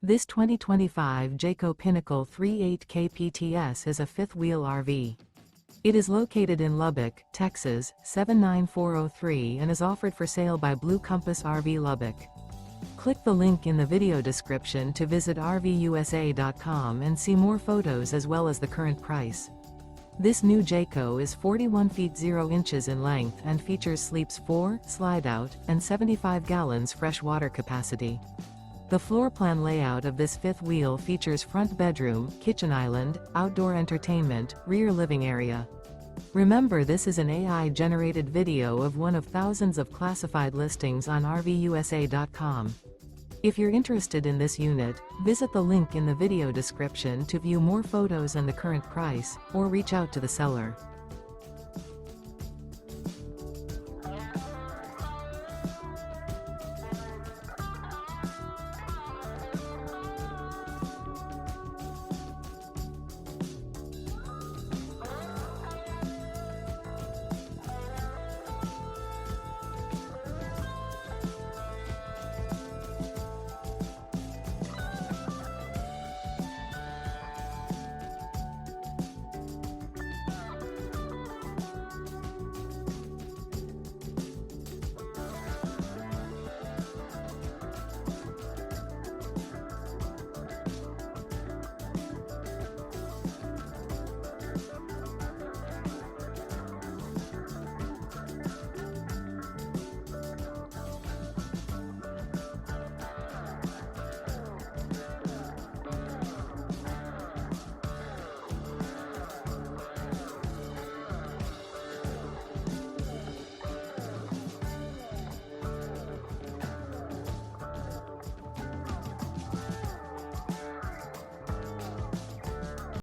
This 2025 Jayco Pinnacle 38 kpts is a fifth-wheel RV. It is located in Lubbock, Texas, 79403 and is offered for sale by Blue Compass RV Lubbock. Click the link in the video description to visit RVUSA.com and see more photos as well as the current price. This new Jayco is 41 feet 0 inches in length and features sleeps 4, slide-out, and 75 gallons fresh water capacity. The floor plan layout of this fifth wheel features front bedroom, kitchen island, outdoor entertainment, rear living area. Remember, this is an AI-generated video of one of thousands of classified listings on RVUSA.com. If you're interested in this unit, visit the link in the video description to view more photos and the current price, or reach out to the seller.